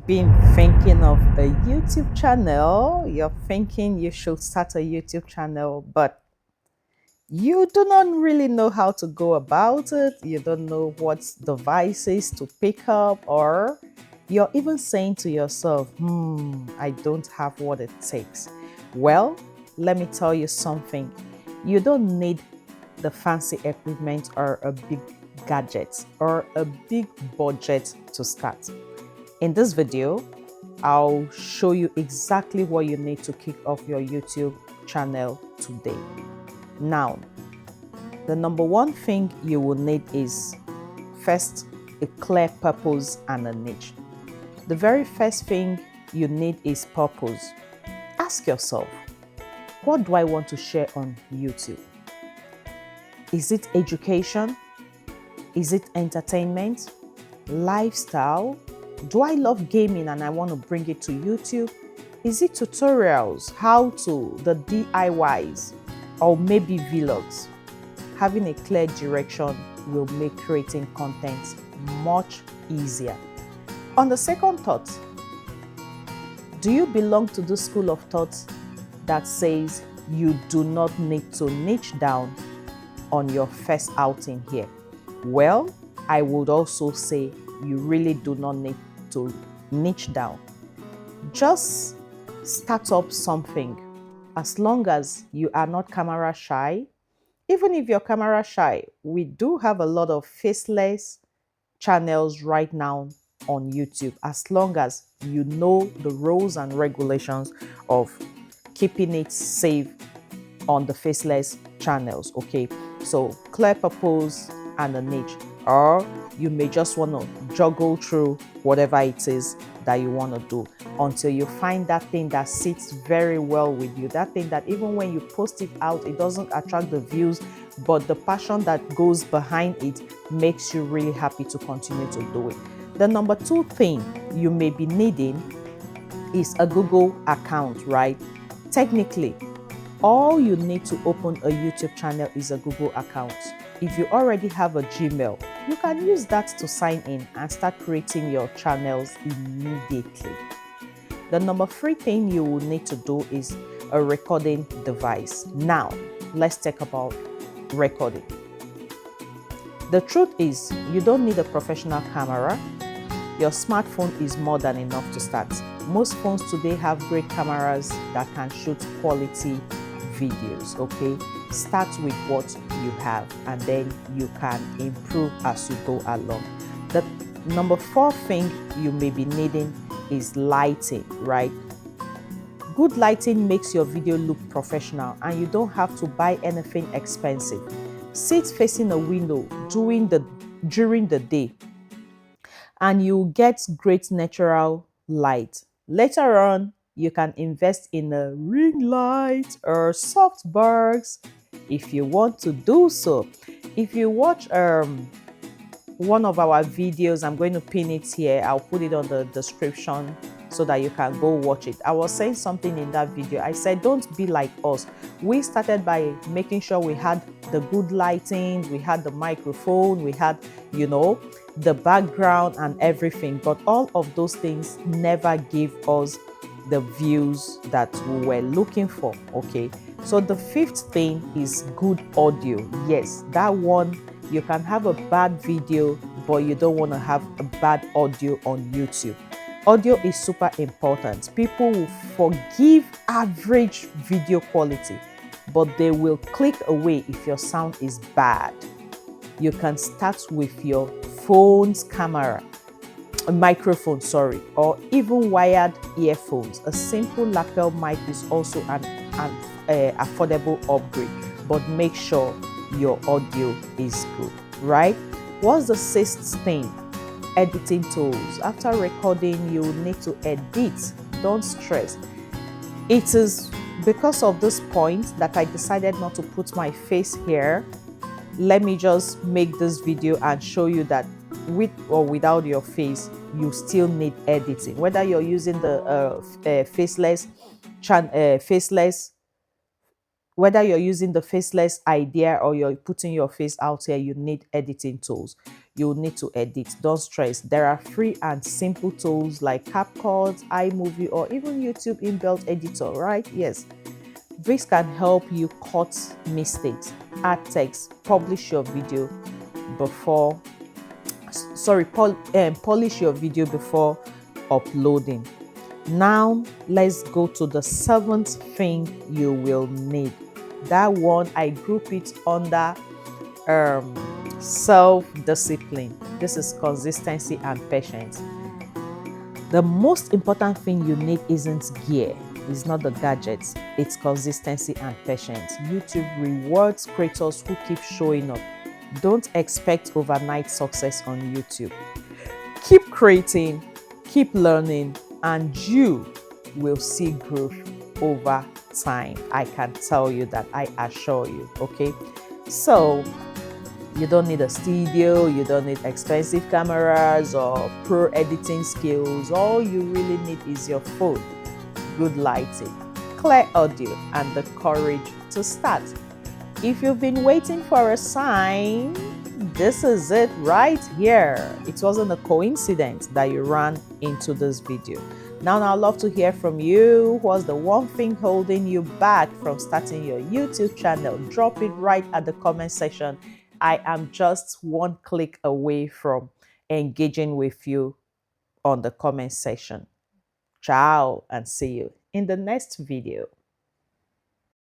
been thinking of a YouTube channel, you're thinking you should start a YouTube channel, but you do not really know how to go about it, you don't know what devices to pick up, or you're even saying to yourself, I don't have what it takes. Well, let me tell you something. You don't need the fancy equipment or a big gadget or a big budget to start. In this video, I'll show you exactly what you need to kick off your YouTube channel today. Now, the number one thing you will need is first a clear purpose and a niche. The very first thing you need is purpose. Ask yourself, what do I want to share on YouTube? Is it education? Is it entertainment? Lifestyle? Do I love gaming and I want to bring it to YouTube? Is it tutorials, how to, the DIYs, or maybe vlogs? Having a clear direction will make creating content much easier. On the second thought, do you belong to the school of thought that says you do not need to niche down on your first outing here? Well, I would also say you really do not need to niche down. Just start up something. As long as you are not camera shy, even if you're camera shy, we do have a lot of faceless channels right now on YouTube, as long as you know the rules and regulations of keeping it safe on the faceless channels. Okay, so clear purpose and a niche, or you may just want to juggle through whatever it is that you want to do until you find that thing that sits very well with you, that thing that even when you post it out, it doesn't attract the views, but the passion that goes behind it makes you really happy to continue to do it. The number two thing you may be needing is a Google account, right? Technically, all you need to open a YouTube channel is a Google account. If you already have a Gmail, you can use that to sign in and start creating your channels immediately. The number three thing you will need to do is a recording device. Now, let's talk about recording. The truth is, you don't need a professional camera. Your smartphone is more than enough to start. Most phones today have great cameras that can shoot quality videos, okay? Start with what you have and then you can improve as you go along. The number four thing you may be needing is lighting, right? Good lighting makes your video look professional and you don't have to buy anything expensive. Sit facing a window during the day and you get great natural light. Later on, you can invest in a ring light or softbox if you want to do so. If you watch one of our videos, I'm going to pin it here, I'll put it on the description so that you can go watch it. I was saying something in that video. I said, don't be like us. We started by making sure we had the good lighting, we had the microphone, we had, the background and everything. But all of those things never gave us the views that we were looking for. Okay, so the fifth thing is good audio. Yes, that one, you can have a bad video, but you don't want to have a bad audio on YouTube. Audio is super important. People will forgive average video quality, but they will click away if your sound is bad. You can start with your phone's camera, a microphone, or even wired earphones. A simple lapel mic is also an affordable upgrade, but make sure your audio is good, right? What's the sixth thing? Editing tools. After recording, you need to edit. Don't stress. It is because of this point that I decided not to put my face here. Let me just make this video and show you that with or without your face, you still need editing. Whether you're using the faceless idea or you're putting your face out here, you need editing tools. you'll need to edit. Don't stress. There are free and simple tools like CapCut, iMovie, or even YouTube inbuilt editor, right? Yes. This can help you cut mistakes, add text, publish your video before, polish your video before uploading. Now, let's go to the seventh thing you will need. That one, I group it under self-discipline. This is consistency and patience. The most important thing you need isn't gear, it's not the gadgets, it's consistency and patience. YouTube rewards creators who keep showing up. Don't expect overnight success on YouTube. Keep creating, keep learning, and you will see growth over time. I can tell you that, I assure you. Okay, so you don't need a studio, you don't need expensive cameras or pro editing skills. All you really need is your phone, good lighting, clear audio, and the courage to start. If you've been waiting for a sign, this is it right here. It wasn't a coincidence that you ran into this video. Now I'd love to hear from you. What's the one thing holding you back from starting your YouTube channel? Drop it right at the comment section. I am just one click away from engaging with you on the comment section. Ciao, and see you in the next video.